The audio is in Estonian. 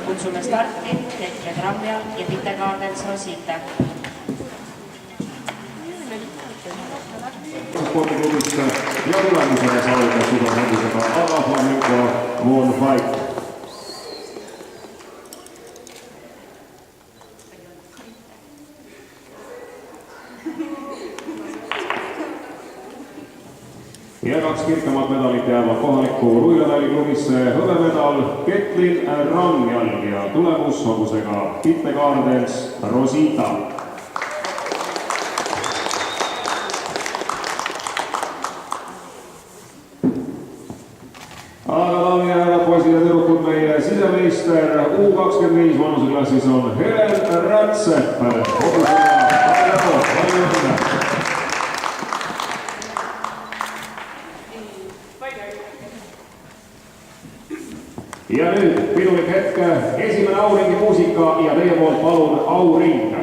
Kutsume starti Tekle Tramjal ja Pite Kaardens Rosita. Spordiklubisse ja tulemusena saavutas sudahändusega Aga Flamenco One Fight. Ja 2 kirkamat medalit jäävad kohalikku Ruilaväliklubisse hõbemedal Ketlin Rangjalg ja tulemus hobusega Pite Kaardens Rosita. Aga daamid ja härrad, poisid ja tüdrukud, meie sisemeister U25 vanuseklassis on Helen Rätsep. Palju õnne! Ja nüüd pidulik hetk, esimene auringi muusika ja teie poolt palun auring.